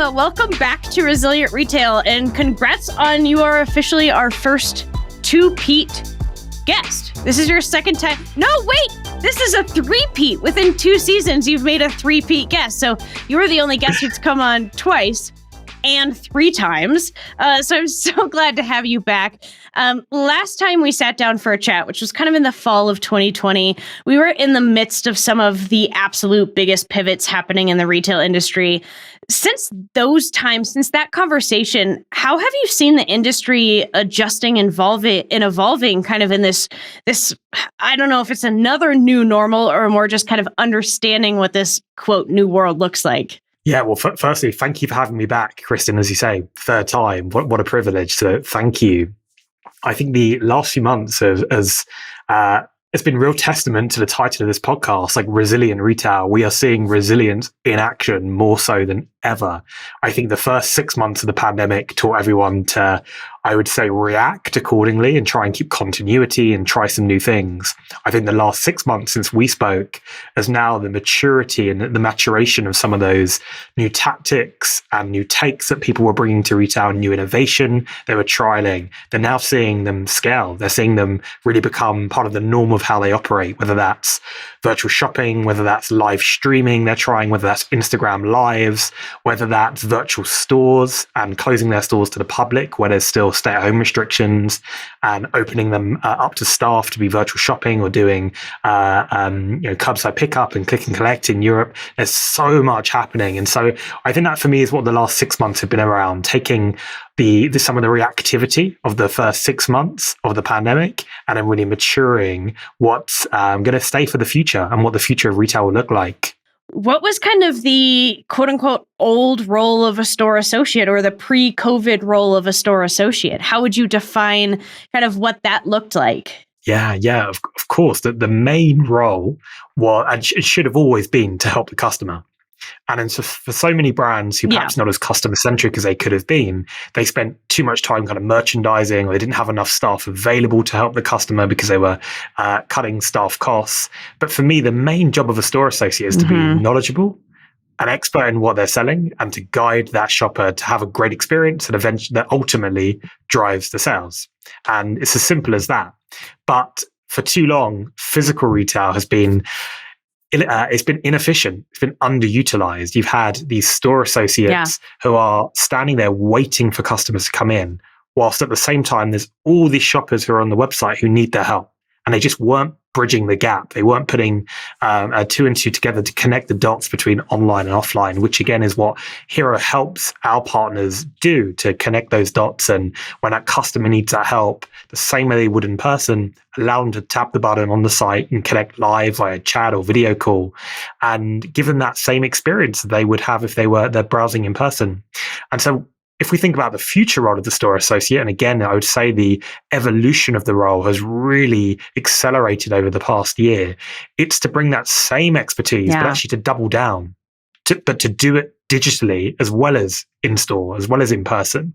welcome back to Resilient Retail, and congrats on you are officially our first two-peat guest. This is your second time. No, wait, this is a three-peat. Within 2 seasons, you've made a three-peat guest. So you were the only guest who's come on twice and 3 times. So I'm so glad to have you back. Last time we sat down for a chat, which was kind of in the fall of 2020, we were in the midst of some of the absolute biggest pivots happening in the retail industry. Since those times, since that conversation, how have you seen the industry adjusting and evolving kind of in this, I don't know if it's another new normal or more just kind of understanding what this quote new world looks like? Yeah, well, firstly, thank you for having me back, Kristen. As you say, 3rd time. What a privilege. So thank you. I think the last few months has it's been real testament to the title of this podcast, like Resilient Retail. We are seeing resilience in action more so than ever. I think the first 6 months of the pandemic taught everyone to, I would say, react accordingly and try and keep continuity and try some new things. I think the last 6 months since we spoke is now the maturity and the maturation of some of those new tactics and new takes that people were bringing to retail, new innovation they were trialing. They're now seeing them scale. They're seeing them really become part of the norm of how they operate, whether that's virtual shopping, whether that's live streaming they're trying, whether that's Instagram lives, whether that's virtual stores and closing their stores to the public where there's still stay-at-home restrictions and opening them up to staff to be virtual shopping or doing curbside pickup and click and collect in Europe. There's so much happening. And so I think that for me is what the last 6 months have been around, taking some of the reactivity of the first 6 months of the pandemic and then really maturing what's going to stay for the future and what the future of retail will look like. What was kind of the quote unquote old role of a store associate or the pre-COVID role of a store associate? How would you define kind of what that looked like? Yeah, of course. The main role was, and it should have always been, to help the customer. And so for so many brands who perhaps not as customer centric as they could have been, they spent too much time kind of merchandising, or they didn't have enough staff available to help the customer because they were cutting staff costs. But for me, the main job of a store associate is to be knowledgeable, an expert in what they're selling, and to guide that shopper to have a great experience and eventually that ultimately drives the sales. And it's as simple as that. But for too long, physical retail has been it's been inefficient. It's been underutilized. You've had these store associates who are standing there waiting for customers to come in, whilst at the same time, there's all these shoppers who are on the website who need their help. And they just weren't bridging the gap. They weren't putting 2 and 2 together to connect the dots between online and offline, which again is what Hero helps our partners do, to connect those dots. And when that customer needs that help, the same way they would in person, allow them to tap the button on the site and connect live via chat or video call, and give them that same experience that they would have if they're browsing in person. And so if we think about the future role of the store associate, and again, I would say the evolution of the role has really accelerated over the past year. It's to bring that same expertise, but actually to double down, but to do it digitally as well as in store, as well as in person.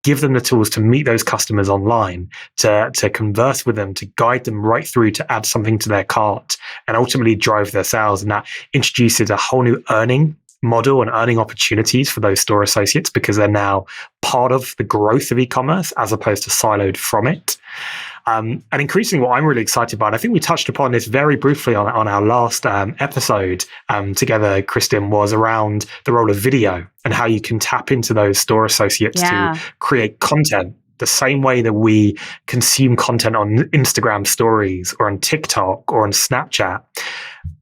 Give them the tools to meet those customers online, to converse with them, to guide them right through to add something to their cart and ultimately drive their sales. And that introduces a whole new earning model and earning opportunities for those store associates, because they're now part of the growth of e-commerce as opposed to siloed from it. And increasingly, what I'm really excited about, I think we touched upon this very briefly on our last episode together, Kristen, was around the role of video and how you can tap into those store associates to create content the same way that we consume content on Instagram stories or on TikTok or on Snapchat.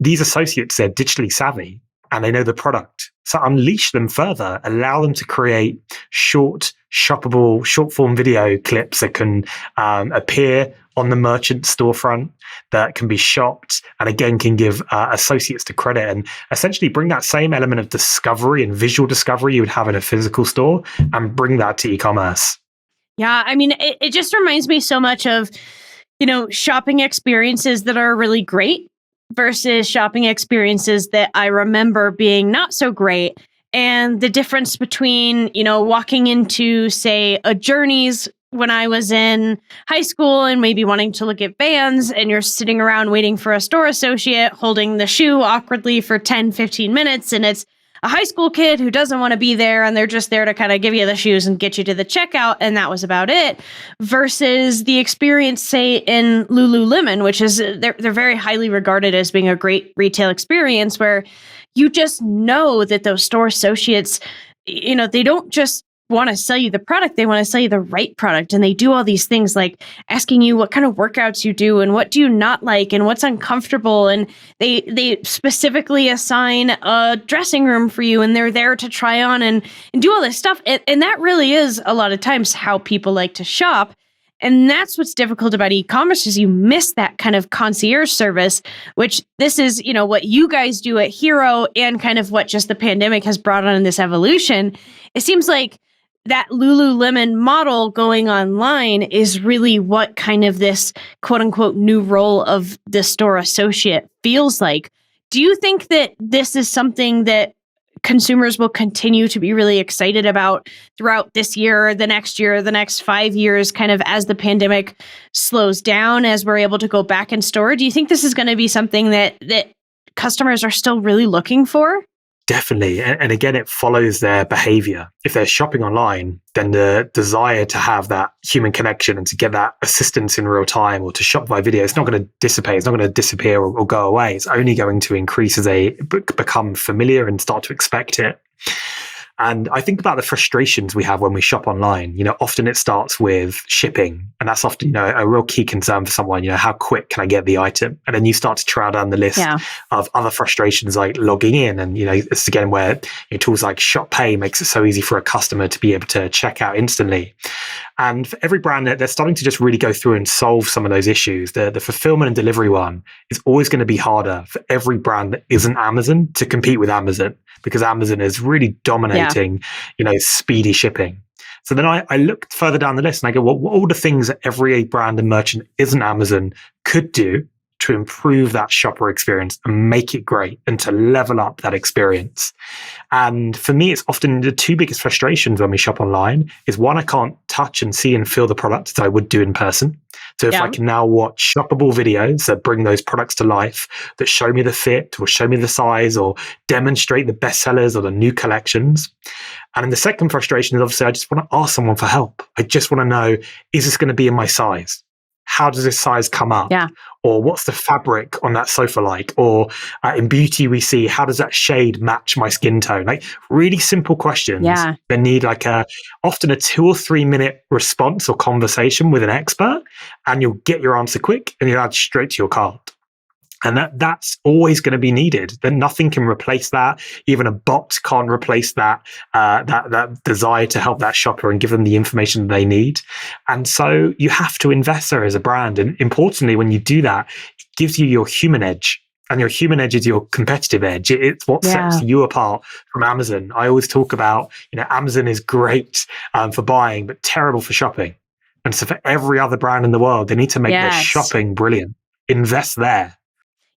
These associates, they're digitally savvy and they know the product. So unleash them further, allow them to create short, shoppable, short form video clips that can appear on the merchant storefront, that can be shopped, and again, can give associates to credit and essentially bring that same element of discovery and visual discovery you would have in a physical store and bring that to e-commerce. Yeah, I mean, it just reminds me so much of, shopping experiences that are really great versus shopping experiences that I remember being not so great. And the difference between, walking into, say, a Journeys when I was in high school and maybe wanting to look at Vans, and you're sitting around waiting for a store associate holding the shoe awkwardly for 10, 15 minutes. And it's a high school kid who doesn't want to be there and they're just there to kind of give you the shoes and get you to the checkout, and that was about it, versus the experience, say, in Lululemon, which is they're very highly regarded as being a great retail experience where you just know that those store associates, they don't just want to sell you the product, they want to sell you the right product. And they do all these things like asking you what kind of workouts you do and what do you not like and what's uncomfortable. And they specifically assign a dressing room for you and they're there to try on and do all this stuff. And that really is a lot of times how people like to shop. And that's what's difficult about e-commerce is you miss that kind of concierge service, which this is, what you guys do at Hero and kind of what just the pandemic has brought on in this evolution. It seems like that Lululemon model going online is really what kind of this quote unquote new role of the store associate feels like. Do you think that this is something that consumers will continue to be really excited about throughout this year, the next 5 years, kind of as the pandemic slows down, as we're able to go back in store? Do you think this is going to be something that customers are still really looking for? Definitely. And again, it follows their behavior. If they're shopping online, then the desire to have that human connection and to get that assistance in real time or to shop by video, it's not going to dissipate. It's not going to disappear or go away. It's only going to increase as they become familiar and start to expect it. And I think about the frustrations we have when we shop online. Often it starts with shipping, and that's often, a real key concern for someone. How quick can I get the item? And then you start to trail down the list of other frustrations like logging in. And, it's again where tools like Shop Pay makes it so easy for a customer to be able to check out instantly. And for every brand, they're starting to just really go through and solve some of those issues. The fulfillment and delivery one is always going to be harder for every brand that isn't Amazon to compete with Amazon, because Amazon is really dominating, speedy shipping. So then I looked further down the list and I go, what all the things that every brand and merchant isn't Amazon could do to improve that shopper experience and make it great and to level up that experience. And for me, it's often the two biggest frustrations when we shop online is one, I can't touch and see and feel the product as I would do in person. So if I can now watch shoppable videos that bring those products to life, that show me the fit or show me the size or demonstrate the bestsellers or the new collections. And then the second frustration is obviously I just want to ask someone for help. I just want to know, is this going to be in my size? How does this size come up? Yeah. Or what's the fabric on that sofa like? Or in beauty, we see, how does that shade match my skin tone? Like really simple questions that need like often a 2 or 3 minute response or conversation with an expert, and you'll get your answer quick and you'll add straight to your cart. And that's always going to be needed. Then nothing can replace that. Even a bot can't replace that desire to help that shopper and give them the information they need. And so you have to invest there as a brand. And importantly, when you do that, it gives you your human edge. And your human edge is your competitive edge. It's what sets you apart from Amazon. I always talk about, Amazon is great for buying, but terrible for shopping. And so for every other brand in the world, they need to make their shopping brilliant. Invest there.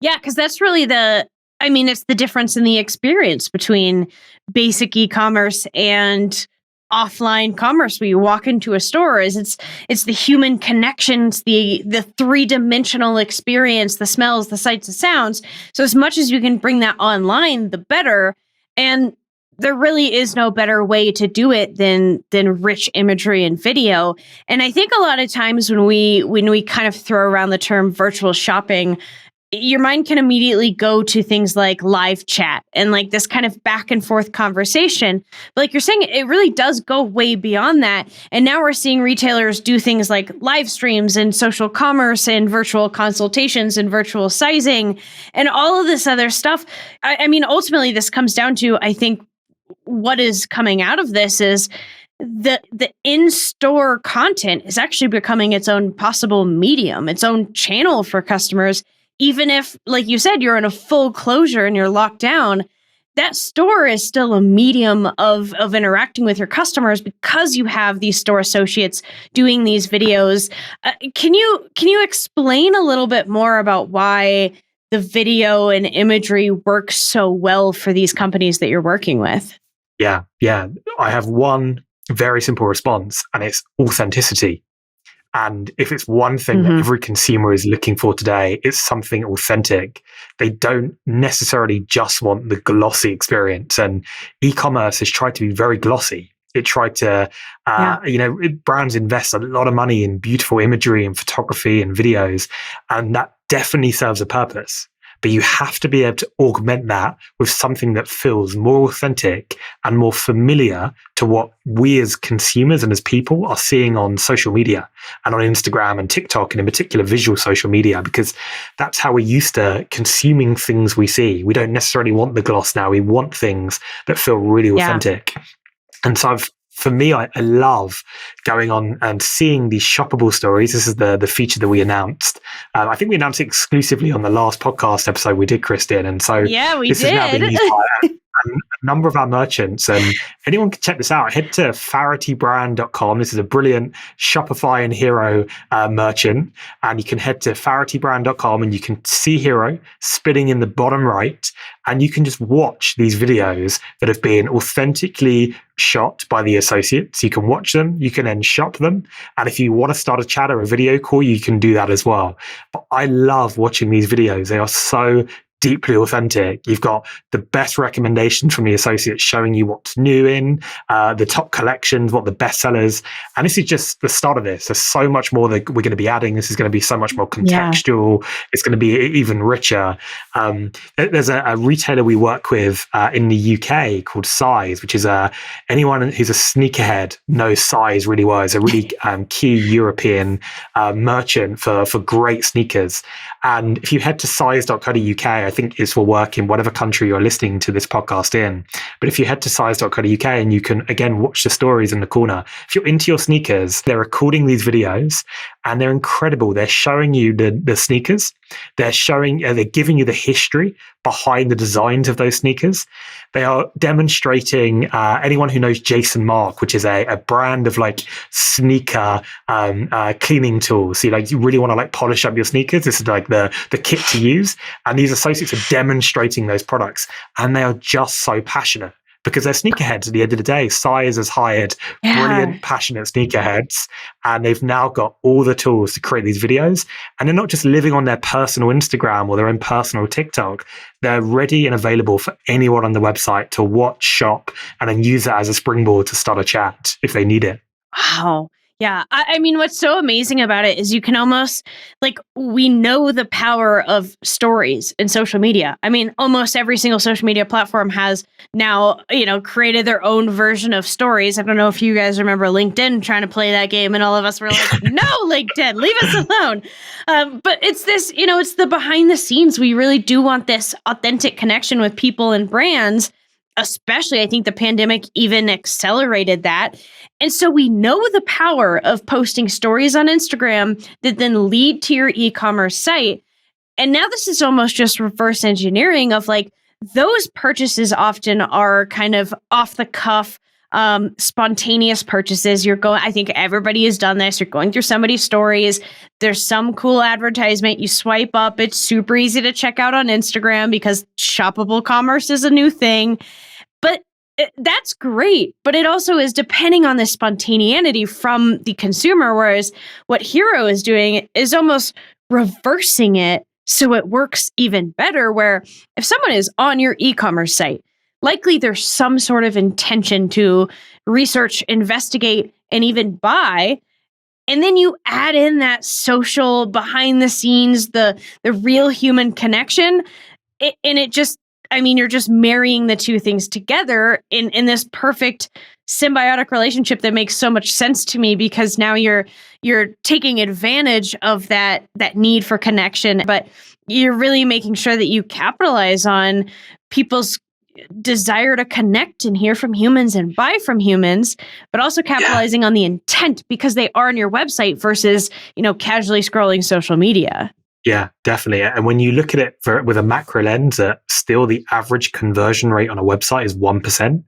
Yeah, because that's really it's the difference in the experience between basic e-commerce and offline commerce where you walk into a store is it's the human connections, the three-dimensional experience, the smells, the sights, the sounds. So as much as you can bring that online, the better. And there really is no better way to do it than rich imagery and video. And I think a lot of times when we kind of throw around the term virtual shopping, your mind can immediately go to things like live chat and like this kind of back and forth conversation. But like you're saying, it really does go way beyond that. And now we're seeing retailers do things like live streams and social commerce and virtual consultations and virtual sizing and all of this other stuff. I mean, ultimately, this comes down to, I think, what is coming out of this is the in-store content is actually becoming its own possible medium, its own channel for customers. Even if, like you said, you're in a full closure and you're locked down, that store is still a medium of interacting with your customers because you have these store associates doing these videos. Can you explain a little bit more about why the video and imagery works so well for these companies that you're working with? Yeah. I have one very simple response, and it's authenticity. And if it's one thing that every consumer is looking for today, it's something authentic. They don't necessarily just want the glossy experience. And e-commerce has tried to be very glossy. It tried to, brands invest a lot of money in beautiful imagery and photography and videos, and that definitely serves a purpose. But you have to be able to augment that with something that feels more authentic and more familiar to what we as consumers and as people are seeing on social media and on Instagram and TikTok, and in particular visual social media, because that's how we're used to consuming things we see. We don't necessarily want the gloss now. We want things that feel really authentic. And so for me, I love going on and seeing these shoppable stories. This is the feature that we announced. I think we announced it exclusively on the last podcast episode we did, Kristin. And so this is now being used by a number of our merchants. And anyone can check this out. Head to faritybrand.com. This is a brilliant Shopify and Hero merchant. And you can head to faritybrand.com and you can see Hero spinning in the bottom right. And you can just watch these videos that have been authentically shot by the associates. You can watch them, you can then shop them. And if you want to start a chat or a video call, you can do that as well. But I love watching these videos. They are so deeply authentic. You've got the best recommendations from the associates showing you what's new in the top collections, what the best sellers. And this is just the start of this. There's so much more that we're going to be adding. This is going to be so much more contextual. It's going to be even richer. There's a retailer we work with in the UK called Size, which is anyone who's a sneakerhead knows Size really well. It's a really key European merchant for great sneakers. And if you head to size.co.uk, I think this will work in whatever country you're listening to this podcast in. But if you head to size.co.uk and you can, again, watch the stories in the corner. If you're into your sneakers, they're recording these videos and they're incredible. They're showing you the sneakers. They're giving you the history behind the designs of those sneakers. They are demonstrating, anyone who knows Jason Mark, which is a brand of like sneaker cleaning tools. So you really want to like polish up your sneakers. This is like the kit to use. And these associates are demonstrating those products, and they are just so passionate because they're sneakerheads at the end of the day. Size has hired brilliant, passionate sneakerheads, and they've now got all the tools to create these videos. And they're not just living on their personal Instagram or their own personal TikTok. They're ready and available for anyone on the website to watch, shop, and then use that as a springboard to start a chat if they need it. Wow. Yeah. I mean, what's so amazing about it is you can almost, we know the power of stories in social media. I mean, almost every single social media platform has now, created their own version of stories. I don't know if you guys remember LinkedIn trying to play that game, and all of us were like, no, LinkedIn, leave us alone. But it's this, it's the behind the scenes. We really do want this authentic connection with people and brands. Especially, I think the pandemic even accelerated that. And so we know the power of posting stories on Instagram that then lead to your e-commerce site. And now this is almost just reverse engineering of those purchases often are kind of off the cuff, spontaneous purchases. I think everybody has done this. You're going through somebody's stories. There's some cool advertisement. You swipe up. It's super easy to check out on Instagram because shoppable commerce is a new thing. But that's great. But it also is depending on the spontaneity from the consumer. Whereas what Hero is doing is almost reversing it so it works even better, where if someone is on your e-commerce site, likely there's some sort of intention to research, investigate, and even buy. And then you add in that social behind the scenes, the real human connection. You're just marrying the two things together in this perfect symbiotic relationship that makes so much sense to me, because now you're taking advantage of that need for connection, but you're really making sure that you capitalize on people's desire to connect and hear from humans and buy from humans, but also capitalizing on the intent because they are on your website versus, casually scrolling social media. Yeah, definitely. And when you look at it with a macro lens, still the average conversion rate on a website is 1%.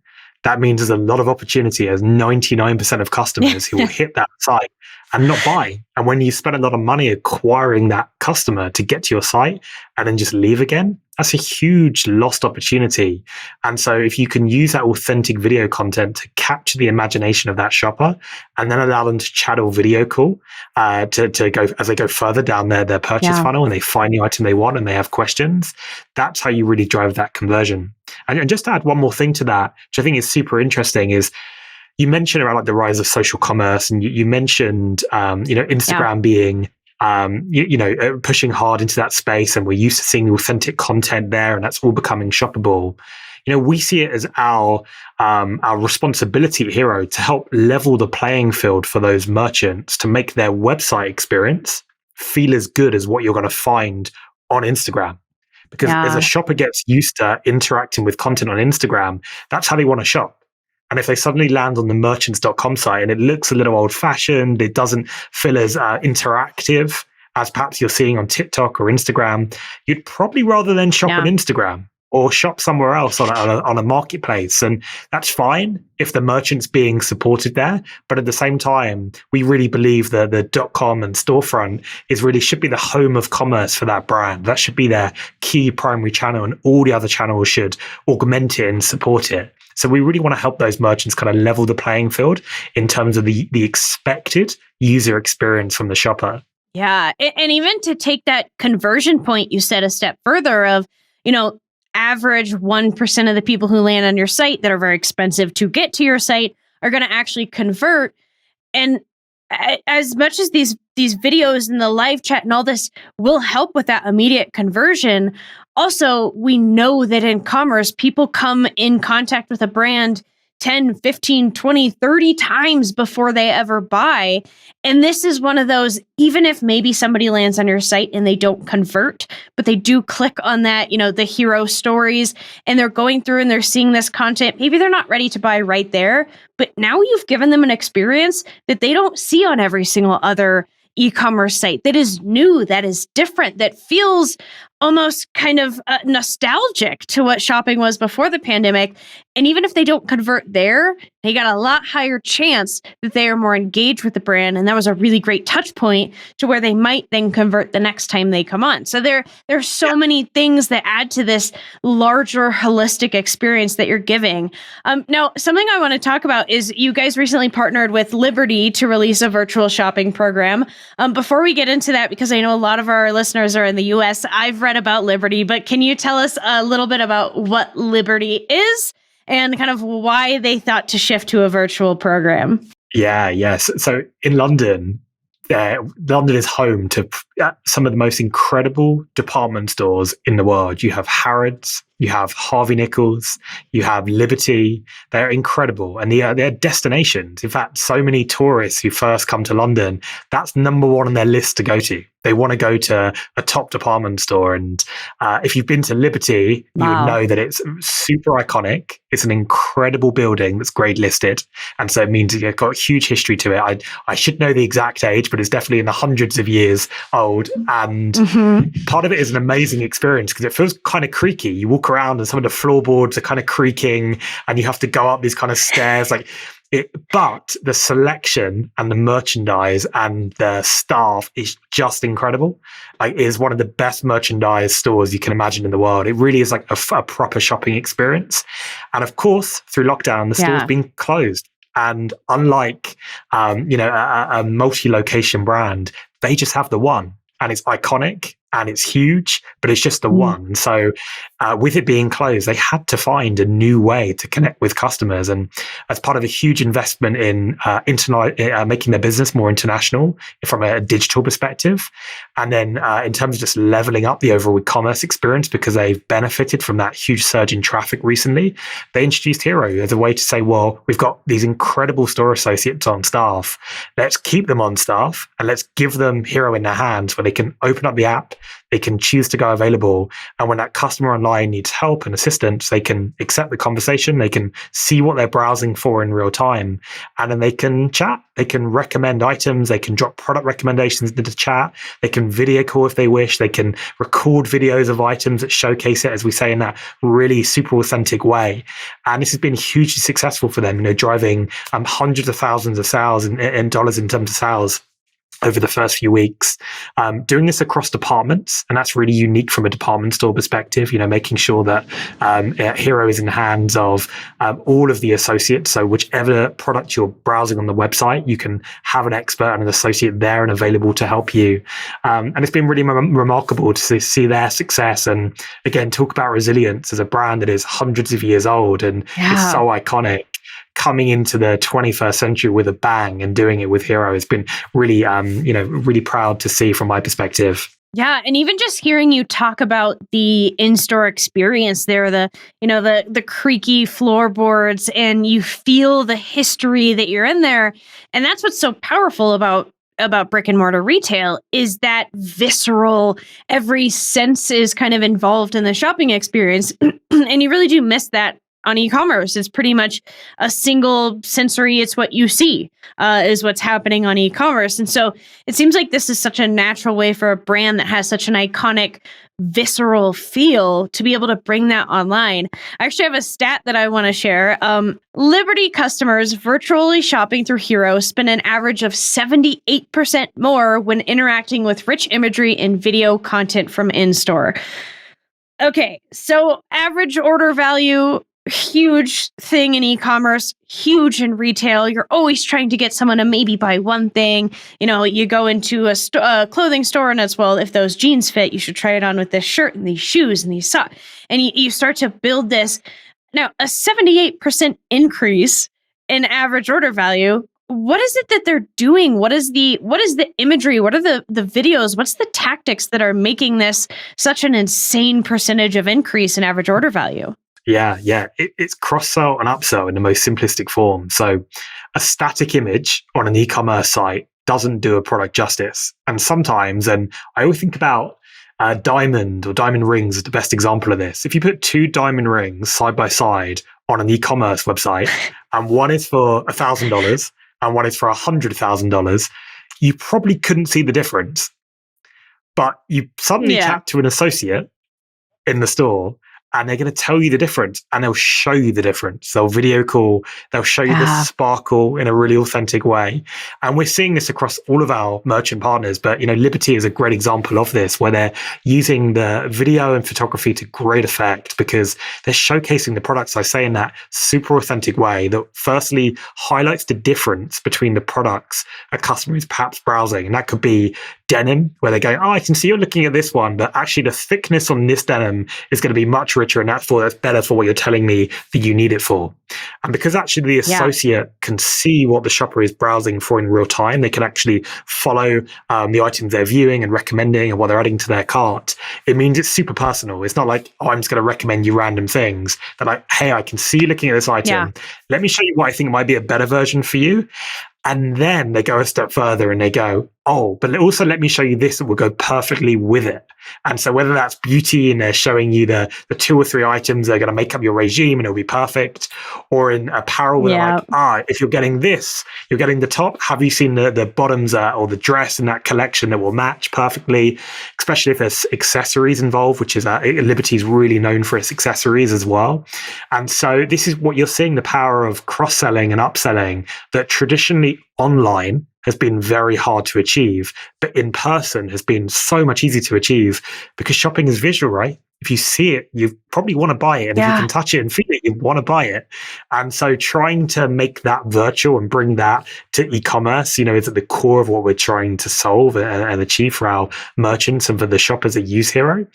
That means there's a lot of opportunity as 99% of customers who will hit that site and not buy. And when you spend a lot of money acquiring that customer to get to your site and then just leave again, that's a huge lost opportunity. And so if you can use that authentic video content to capture the imagination of that shopper and then allow them to chat or video call to go as they go further down their purchase funnel and they find the item they want and they have questions, that's how you really drive that conversion. And just to add one more thing to that, which I think is super interesting, is you mentioned around like the rise of social commerce, and you mentioned Instagram being pushing hard into that space, and we're used to seeing the authentic content there, and that's all becoming shoppable. We see it as our responsibility at Hero to help level the playing field for those merchants to make their website experience feel as good as what you're going to find on Instagram. Because as a shopper gets used to interacting with content on Instagram, that's how they want to shop. And if they suddenly land on the merchants.com site and it looks a little old-fashioned, it doesn't feel as interactive as perhaps you're seeing on TikTok or Instagram, you'd probably rather than shop on Instagram or shop somewhere else on a marketplace. And that's fine if the merchant's being supported there. But at the same time, we really believe that the .com and storefront should be the home of commerce for that brand. That should be their key primary channel, and all the other channels should augment it and support it. So we really want to help those merchants kind of level the playing field in terms of the expected user experience from the shopper. Yeah. And even to take that conversion point you said a step further of, average 1% of the people who land on your site that are very expensive to get to your site are going to actually convert. And as much as these videos and the live chat and all this will help with that immediate conversion, also, we know that in commerce, people come in contact with a brand 10, 15, 20, 30 times before they ever buy. And this is one of those, even if maybe somebody lands on your site and they don't convert, but they do click on that, the hero stories, and they're going through and they're seeing this content. Maybe they're not ready to buy right there, but now you've given them an experience that they don't see on every single other e-commerce site, that is new, that is different, that feels almost kind of nostalgic to what shopping was before the pandemic. And even if they don't convert there, they got a lot higher chance that they are more engaged with the brand. And that was a really great touch point to where they might then convert the next time they come on. So there's so many things that add to this larger holistic experience that you're giving. Now, something I want to talk about is you guys recently partnered with Liberty to release a virtual shopping program. Before we get into that, because I know a lot of our listeners are in the US, I've read about Liberty, but can you tell us a little bit about what Liberty is and kind of why they thought to shift to a virtual program? Yes. So in London, London is home to some of the most incredible department stores in the world. You have Harrods, you have Harvey Nichols, you have Liberty. They're incredible, and they're destinations. In fact, so many tourists who first come to London, that's number one on their list to go to. They want to go to a top department store. And if you've been to Liberty, you would know that it's super iconic. It's an incredible building that's grade listed. And so it means it's got a huge history to it. I should know the exact age, but it's definitely in the hundreds of years old. And part of it is an amazing experience because it feels kind of creaky. You walk around and some of the floorboards are kind of creaking and you have to go up these kind of stairs. But the selection and the merchandise and the staff is just incredible. It is one of the best merchandise stores you can imagine in the world. It really is like a proper shopping experience. And of course, through lockdown, the store's been closed. And unlike, a multi-location brand, they just have the one. And it's iconic and it's huge, but it's just the one. And so with it being closed, they had to find a new way to connect with customers. And as part of a huge investment in making their business more international from a digital perspective, and then in terms of just leveling up the overall e-commerce experience because they've benefited from that huge surge in traffic recently, they introduced Hero as a way to say, well, we've got these incredible store associates on staff. Let's keep them on staff and let's give them Hero in their hands where they can open up the app, they can choose to go available. And when that customer online needs help and assistance, they can accept the conversation. They can see what they're browsing for in real time. And then they can chat. They can recommend items. They can drop product recommendations into the chat. They can video call if they wish. They can record videos of items that showcase it, as we say, in that really super authentic way. And this has been hugely successful for them, driving hundreds of thousands of sales in dollars in terms of sales. over the first few weeks, doing this across departments. And that's really unique from a department store perspective, making sure that Hero is in the hands of all of the associates. So whichever product you're browsing on the website, you can have an expert and an associate there and available to help you. And it's been really remarkable to see their success. And again, talk about resilience as a brand that is hundreds of years old and is so iconic. Coming into the 21st century with a bang and doing it with Hero has been really, really proud to see from my perspective. Yeah, and even just hearing you talk about the in-store experience there, the creaky floorboards, and you feel the history that you're in there, and that's what's so powerful about brick and mortar retail is that visceral, every sense is kind of involved in the shopping experience, and you really do miss that on e-commerce. It's pretty much a single sensory, it's what you see, is what's happening on e-commerce. And so it seems like this is such a natural way for a brand that has such an iconic, visceral feel to be able to bring that online. I actually have a stat that I want to share. Liberty customers virtually shopping through Hero spend an average of 78% more when interacting with rich imagery and video content from in-store. Okay, so average order value, huge thing in e-commerce, huge in retail. You're always trying to get someone to maybe buy one thing. You go into a clothing store and it's, well, if those jeans fit, you should try it on with this shirt and these shoes and these socks. And you start to build this. Now, a 78% increase in average order value. What is it that they're doing? What is the imagery? What are the videos? What's the tactics that are making this such an insane percentage of increase in average order value? Yeah. It's cross-sell and upsell in the most simplistic form. So a static image on an e-commerce site doesn't do a product justice. And sometimes, and I always think about diamond or diamond rings is the best example of this. If you put two diamond rings side by side on an e-commerce website, and one is for $1,000 and one is for $100,000, you probably couldn't see the difference. But you suddenly chat to an associate in the store, and they're going to tell you the difference, and they'll show you the difference. They'll video call, they'll show you the sparkle in a really authentic way. And we're seeing this across all of our merchant partners, but Liberty is a great example of this, where they're using the video and photography to great effect because they're showcasing the products, I say, in that super authentic way that firstly highlights the difference between the products a customer is perhaps browsing. And that could be denim, where they go, I can see you're looking at this one, but actually the thickness on this denim is going to be much richer, and that's better for what you're telling me that you need it for. And because actually the associate can see what the shopper is browsing for in real time, they can actually follow the items they're viewing and recommending and what they're adding to their cart. It means it's super personal. It's not like, I'm just going to recommend you random things. They're like, hey, I can see you looking at this item. Yeah. Let me show you what I think might be a better version for you. And then they go a step further and they go, but also let me show you this that will go perfectly with it. And so whether that's beauty and they're showing you the 2 or 3 items that are going to make up your regime and it'll be perfect, or in apparel where they're like, if you're getting this, you're getting the top. Have you seen the bottoms or the dress in that collection that will match perfectly, especially if there's accessories involved, which is Liberty's really known for its accessories as well. And so this is what you're seeing, the power of cross-selling and upselling that traditionally online has been very hard to achieve, but in person has been so much easier to achieve because shopping is visual, right? If you see it, you probably want to buy it. And if you can touch it and feel it, you want to buy it. And so trying to make that virtual and bring that to e-commerce, is at the core of what we're trying to solve and achieve for our merchants and for the shoppers that use Hero.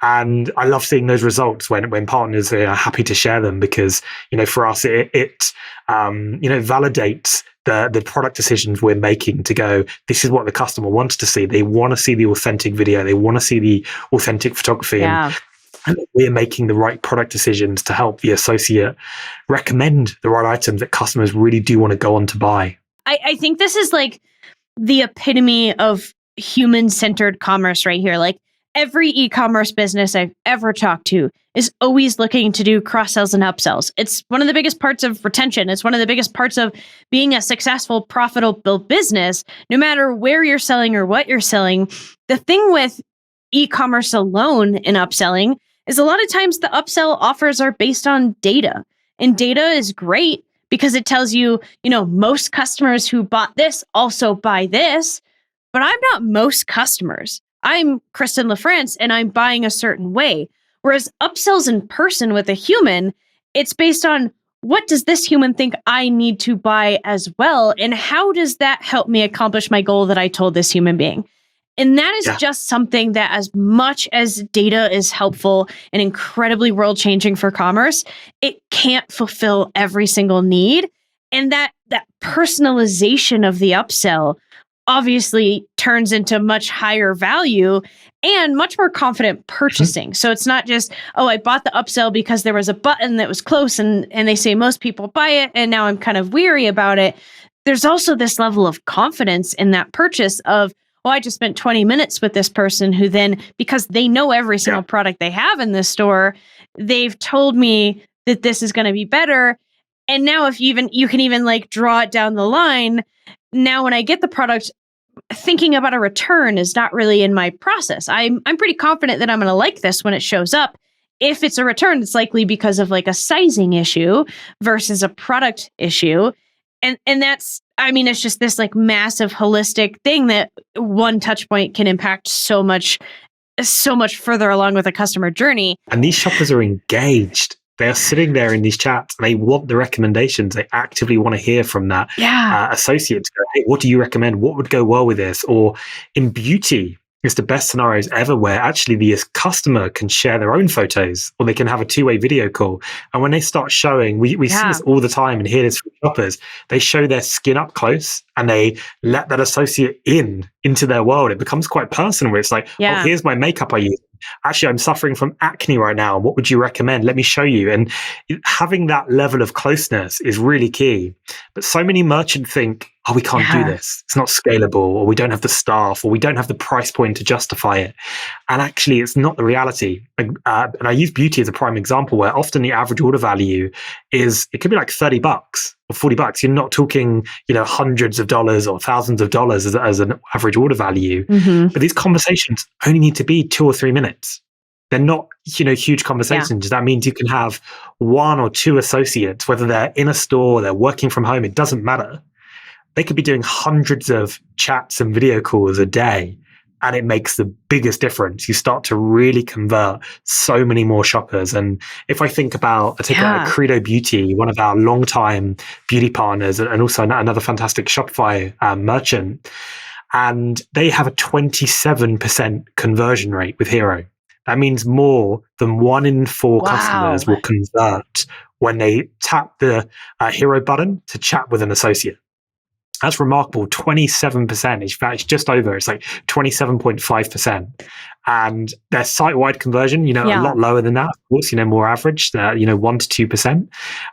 And I love seeing those results when partners are happy to share them because, for us, it validates the product decisions we're making to go, this is what the customer wants to see. They want to see the authentic video. They want to see the authentic photography. And we're making the right product decisions to help the associate recommend the right items that customers really do want to go on to buy. I think this is like the epitome of human-centered commerce right here. Like every e-commerce business I've ever talked to is always looking to do cross-sells and upsells. It's one of the biggest parts of retention. It's one of the biggest parts of being a successful, profitable business, no matter where you're selling or what you're selling. The thing with e-commerce alone in upselling is a lot of times the upsell offers are based on data. And data is great because it tells you, most customers who bought this also buy this. but I'm not most customers. I'm Kristen LaFrance and I'm buying a certain way. Whereas upsells in person with a human, it's based on what does this human think I need to buy as well? And how does that help me accomplish my goal that I told this human being? And that is just something that, as much as data is helpful and incredibly world changing for commerce, it can't fulfill every single need. And that personalization of the upsell obviously turns into much higher value and much more confident purchasing. So it's not just, oh, I bought the upsell because there was a button that was close and they say most people buy it, and now I'm kind of weary about it. There's also this level of confidence in that purchase of, well, I just spent 20 minutes with this person who then, because they know every single product they have in this store, they've told me that this is going to be better. And now if you can even like draw it down the line, now when I get the product, thinking about a return is not really in my process. I'm pretty confident that I'm going to like this when it shows up. If it's a return, it's likely because of like a sizing issue versus a product issue. And that's, I mean, it's just this like massive holistic thing that one touch point can impact so much further along with a customer journey. And these shoppers are engaged. They are sitting there in these chats and they want the recommendations. They actively want to hear from that associate to go, hey, what do you recommend? What would go well with this? Or in beauty, it's the best scenarios ever where actually the customer can share their own photos, or they can have a two-way video call. And when they start showing, we see this all the time and hear this from shoppers, they show their skin up close and they let that associate into their world. It becomes quite personal. It's like, oh, here's my makeup I use. Actually, I'm suffering from acne right now. What would you recommend? Let me show you. And having that level of closeness is really key. But so many merchants think, oh, we can't do this. It's not scalable, or we don't have the staff, or we don't have the price point to justify it. And actually, it's not the reality. And I use beauty as a prime example, where often the average order value it could be like $30 or $40. You're not talking, hundreds of dollars or thousands of dollars as an average order value. Mm-hmm. But these conversations only need to be 2 or 3 minutes. They're not, huge conversations. That means you can have 1 or 2 associates, whether they're in a store or they're working from home, it doesn't matter. They could be doing hundreds of chats and video calls a day, and it makes the biggest difference. You start to really convert so many more shoppers. And if I think about, Credo Beauty, one of our longtime beauty partners, and also another fantastic Shopify merchant, and they have a 27% conversion rate with Hero. That means more than 1 in 4 customers will convert when they tap the Hero button to chat with an associate. That's remarkable. 27%. In fact, it's just over. It's like 27.5%. And their site-wide conversion, a lot lower than that. Of course, more average, 1 to 2%.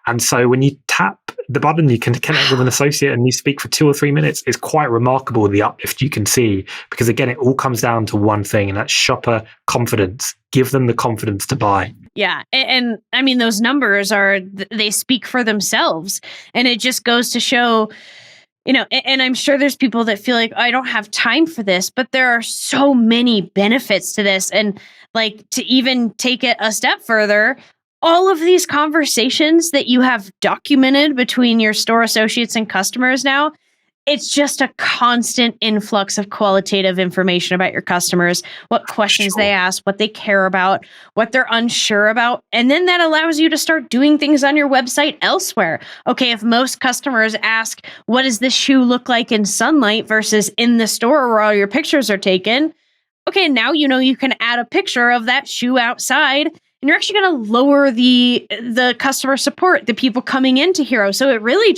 And so when you tap the button, you can connect with an associate and you speak for 2 or 3 minutes. It's quite remarkable, the uplift you can see, because again, it all comes down to one thing, and that's shopper confidence. Give them the confidence to buy. Yeah. And I mean, those numbers they speak for themselves. And it just goes to show, and I'm sure there's people that feel like, I don't have time for this, but there are so many benefits to this. And like, to even take it a step further, all of these conversations that you have documented between your store associates and customers now, it's just a constant influx of qualitative information about your customers, what questions they ask, what they care about, what they're unsure about. And then that allows you to start doing things on your website elsewhere. Okay, if most customers ask, what does this shoe look like in sunlight versus in the store where all your pictures are taken? Okay, now you can add a picture of that shoe outside, and you're actually going to lower the customer support, the people coming into Hero. So it really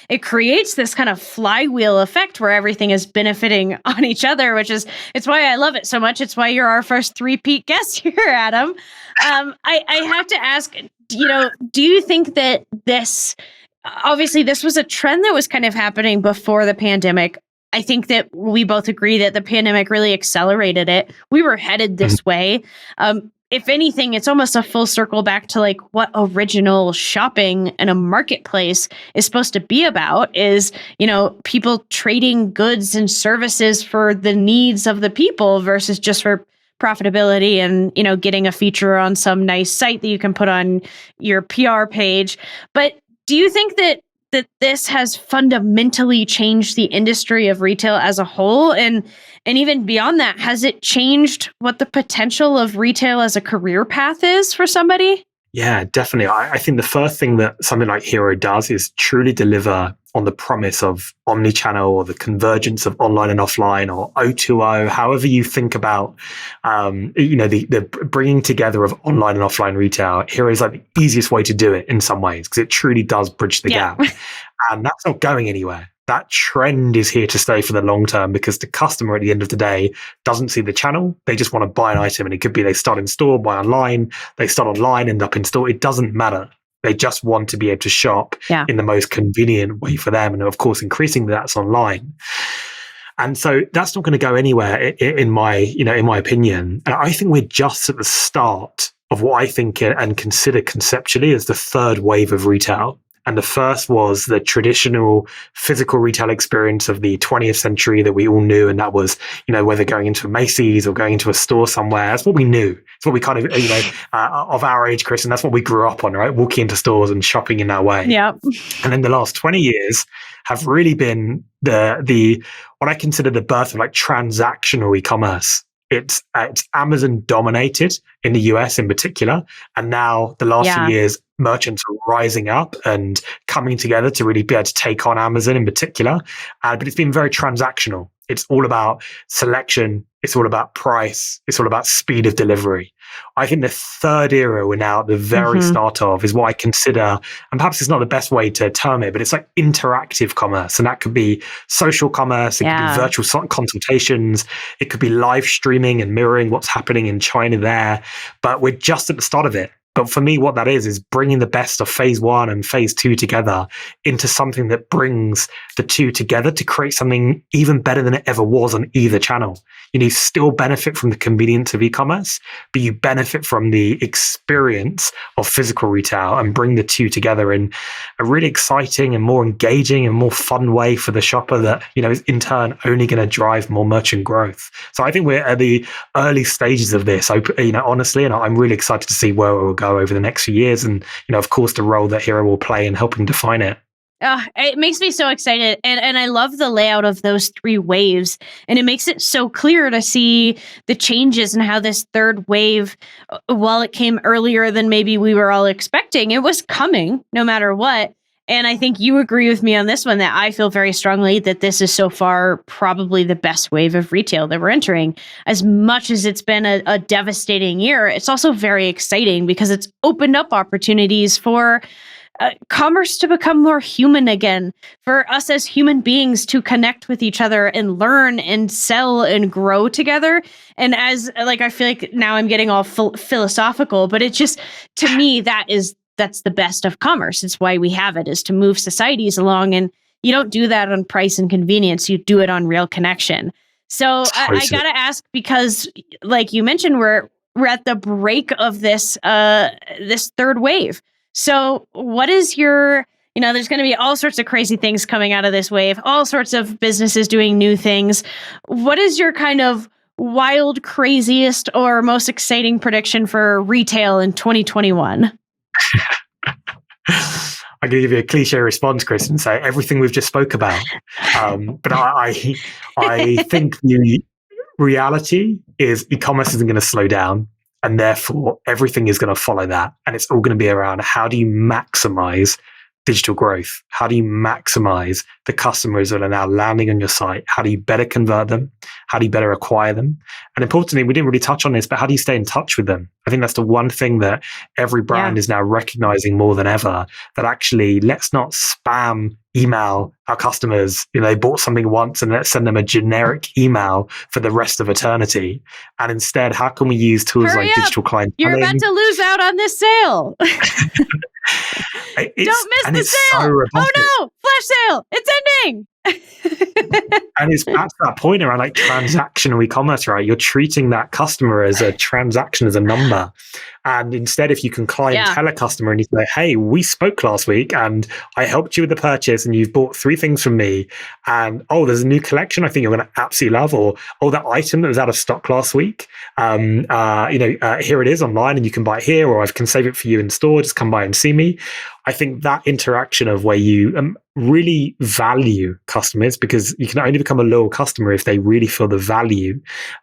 it creates this kind of flywheel effect where everything is benefiting on each other, it's why I love it so much. It's why you're our first three-peat guest here, Adam. I have to ask, do you think that obviously this was a trend that was kind of happening before the pandemic? I think that we both agree that the pandemic really accelerated it. We were headed this way. If anything, it's almost a full circle back to like what original shopping in a marketplace is supposed to be about is, people trading goods and services for the needs of the people versus just for profitability and, getting a feature on some nice site that you can put on your PR page. But do you think that that this has fundamentally changed the industry of retail as a whole? And even beyond that, has it changed what the potential of retail as a career path is for somebody? Yeah, definitely. I think the first thing that something like Hero does is truly deliver on the promise of omnichannel or the convergence of online and offline or O2O, however you think about, the bringing together of online and offline retail. Hero is like the easiest way to do it in some ways because it truly does bridge the gap. And that's not going anywhere. That trend is here to stay for the long term because the customer at the end of the day doesn't see the channel. They just want to buy an item. And it could be they start in store, buy online, they start online, end up in store. It doesn't matter. They just want to be able to shop in the most convenient way for them. And of course, increasingly that's online. And so that's not going to go anywhere in my opinion. And I think we're just at the start of what I think and consider conceptually as the third wave of retail. And the first was the traditional physical retail experience of the 20th century that we all knew. And that was, whether going into a Macy's or going into a store somewhere, that's what we knew. It's what we kind of, of our age, Chris, and that's what we grew up on, right? Walking into stores and shopping in that way. Yeah. And then the last 20 years have really been the what I consider the birth of like transactional e-commerce. It's Amazon dominated in the US in particular. And now the last few years, merchants are rising up and coming together to really be able to take on Amazon in particular. But it's been very transactional. It's all about selection. It's all about price. It's all about speed of delivery. I think the third era we're now at the very start of is what I consider, and perhaps it's not the best way to term it, but it's like interactive commerce. And that could be social commerce. It could be virtual consultations. It could be live streaming and mirroring what's happening in China there. But we're just at the start of it. But for me, what that is bringing the best of phase one and phase two together into something that brings the two together to create something even better than it ever was on either channel. You still benefit from the convenience of e-commerce, but you benefit from the experience of physical retail and bring the two together in a really exciting and more engaging and more fun way for the shopper that, is in turn only going to drive more merchant growth. So I think we're at the early stages of this, honestly, and I'm really excited to see where it will go over the next few years, and of course the role that Hero will play in helping define it. It makes me so excited, and I love the layout of those three waves, and it makes it so clear to see the changes and how this third wave, while it came earlier than maybe we were all expecting, it was coming no matter what. And I think you agree with me on this one, that I feel very strongly that this is so far probably the best wave of retail that we're entering. As much as it's been a devastating year, it's also very exciting because it's opened up opportunities for commerce to become more human again, for us as human beings to connect with each other and learn and sell and grow together. And as I feel like now I'm getting all philosophical, but it just, to me, that's the best of commerce. It's why we have it, is to move societies along. And you don't do that on price and convenience. You do it on real connection. So I got to ask, because like you mentioned, we're at the break of this third wave. So what is your, there's going to be all sorts of crazy things coming out of this wave, all sorts of businesses doing new things. What is your kind of wild, craziest, or most exciting prediction for retail in 2021? I'm going to give you a cliche response, Chris, and say everything we've just spoke about. But I think the reality is e-commerce isn't going to slow down, and therefore everything is going to follow that. And it's all going to be around how do you maximize digital growth? How do you maximize the customers that are now landing on your site? How do you better convert them? How do you better acquire them? And importantly, we didn't really touch on this, but how do you stay in touch with them? I think that's the one thing that every brand is now recognizing more than ever, that actually let's not spam email our customers. They bought something once and let's send them a generic email for the rest of eternity. And instead, how can we use tools like digital clienteling? You're about to lose out on this sale. Don't miss the sale. So oh no, flash sale. It's ending. And it's back to that point around like transactional e-commerce, right? You're treating that customer as a transaction, as a number. And instead, if you can clientele a customer and you say, hey, we spoke last week and I helped you with the purchase and you've bought 3 things from me. And oh, there's a new collection I think you're going to absolutely love. Or, oh, that item that was out of stock last week, here it is online and you can buy it here, or I can save it for you in store. Just come by and see me. I think that interaction of where you really value customers, because you can only become a loyal customer if they really feel the value.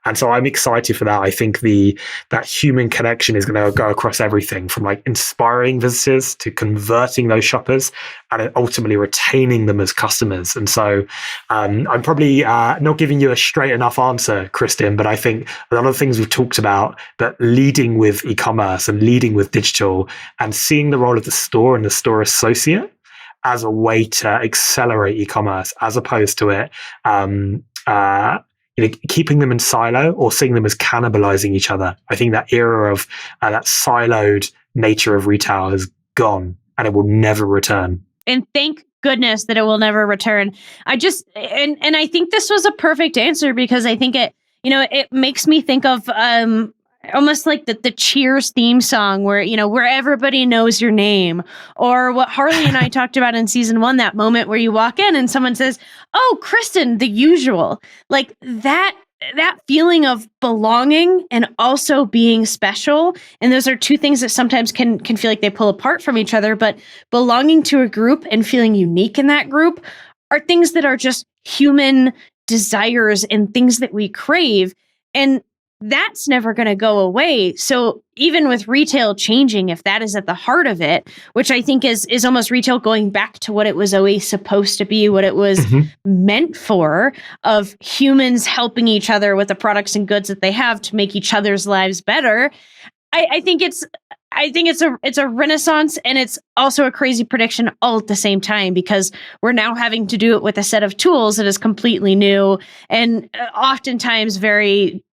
And so I'm excited for that. I think that human connection is going to go across everything from like inspiring visitors to converting those shoppers and ultimately retaining them as customers. And so I'm probably not giving you a straight enough answer, Kristen, but I think a lot of the things we've talked about, but leading with e-commerce and leading with digital and seeing the role of the store and the store associate as a way to accelerate e-commerce, as opposed to it keeping them in silo or seeing them as cannibalizing each other. I think that era of that siloed nature of retail has gone and it will never return. And thank goodness that it will never return. I think this was a perfect answer, because I think it makes me think of almost like the Cheers theme song where everybody knows your name, or what Harley and I talked about in season 1, that moment where you walk in and someone says, "Oh, Kristen, the usual." Like that feeling of belonging and also being special. And those are two things that sometimes can feel like they pull apart from each other, but belonging to a group and feeling unique in that group are things that are just human desires and things that we crave. And that's never going to go away. So even with retail changing, if that is at the heart of it, which I think is almost retail going back to what it was always supposed to be, what it was meant for, of humans helping each other with the products and goods that they have to make each other's lives better. I think it's a renaissance, and it's also a crazy prediction all at the same time, because we're now having to do it with a set of tools that is completely new and oftentimes very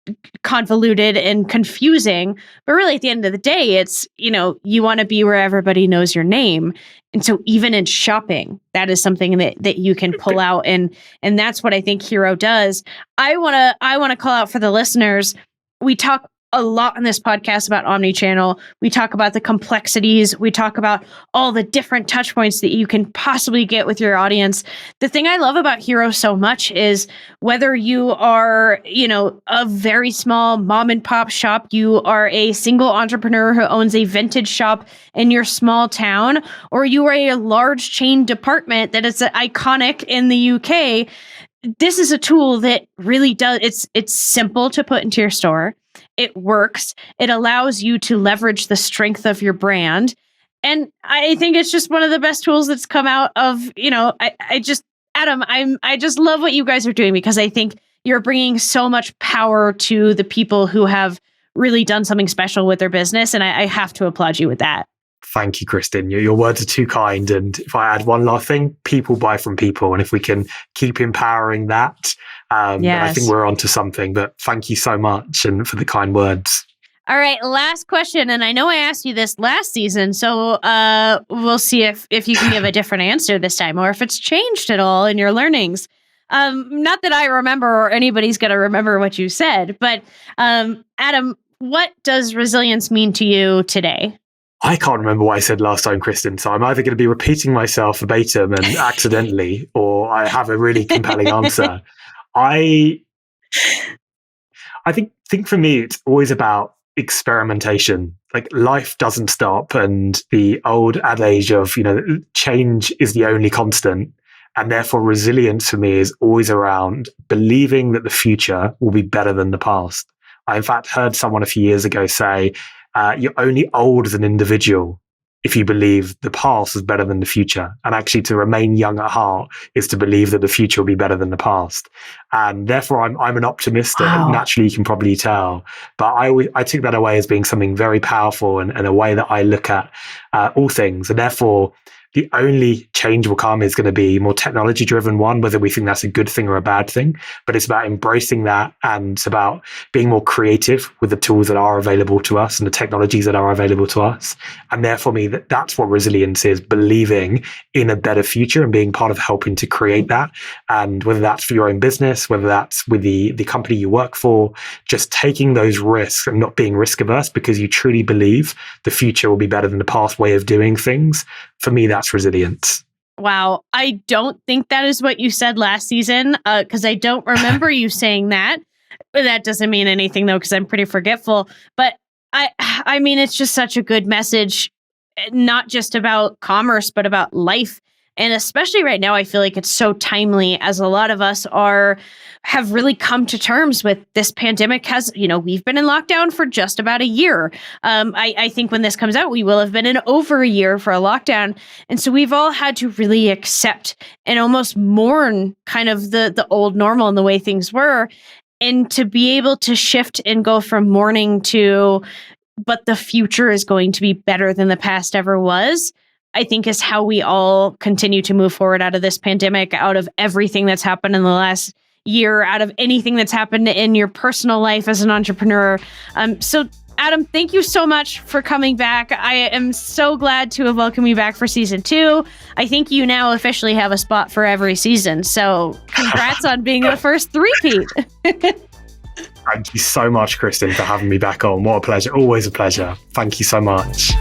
convoluted and confusing. But really, at the end of the day, it's, you want to be where everybody knows your name. And so even in shopping, that is something that you can pull out. And that's what I think Hero does. I want to call out for the listeners. We talk a lot on this podcast about omnichannel. We talk about the complexities. We talk about all the different touch points that you can possibly get with your audience. The thing I love about Hero so much is whether you are, a very small mom and pop shop, you are a single entrepreneur who owns a vintage shop in your small town, or you are a large chain department that is iconic in the UK. This is a tool that really does, it's simple to put into your store. It works. It allows you to leverage the strength of your brand. And I think it's just one of the best tools that's come out of, Adam, I just love what you guys are doing, because I think you're bringing so much power to the people who have really done something special with their business. And I have to applaud you with that. Thank you, Kristen. Your words are too kind. And if I add one last thing, people buy from people. And if we can keep empowering that, then I think we're onto something. But thank you so much and for the kind words. All right, last question. And I know I asked you this last season, so we'll see if you can give a different answer this time, or if it's changed at all in your learnings. Not that I remember, or anybody's going to remember what you said, but Adam, what does resilience mean to you today? I can't remember what I said last time, Kristen. So I'm either going to be repeating myself verbatim and accidentally, or I have a really compelling answer. I think for me, it's always about experimentation. Like, life doesn't stop, and the old adage of, change is the only constant. And therefore, resilience for me is always around believing that the future will be better than the past. I, in fact, heard someone a few years ago say, you're only old as an individual if you believe the past is better than the future. And actually, to remain young at heart is to believe that the future will be better than the past. And therefore, I'm an optimist. Wow. Naturally, you can probably tell. But I took that away as being something very powerful, and a way that I look at all things. And therefore, the only change will come is going to be more technology driven one, whether we think that's a good thing or a bad thing. But it's about embracing that, and it's about being more creative with the tools that are available to us and the technologies that are available to us. And therefore, me, that's what resilience is: believing in a better future and being part of helping to create that. And whether that's for your own business, whether that's with the company you work for, just taking those risks and not being risk averse because you truly believe the future will be better than the past way of doing things. For me, that's resilience. Wow. I don't think that is what you said last season, because I don't remember you saying that. But that doesn't mean anything, though, because I'm pretty forgetful. But I mean, it's just such a good message, not just about commerce, but about life. And especially right now, I feel like it's so timely, as a lot of us have really come to terms with this pandemic. We've been in lockdown for just about a year. I think when this comes out, we will have been in over a year for a lockdown. And so we've all had to really accept and almost mourn kind of the old normal and the way things were. And to be able to shift and go from mourning to, but the future is going to be better than the past ever was, I think is how we all continue to move forward out of this pandemic, out of everything that's happened in the last year, out of anything that's happened in your personal life as an entrepreneur. So Adam, thank you so much for coming back. I am so glad to have welcomed you back for season 2. I think you now officially have a spot for every season. So congrats on being the first three-peat. Thank you so much, Kristen, for having me back on. What a pleasure. Always a pleasure. Thank you so much.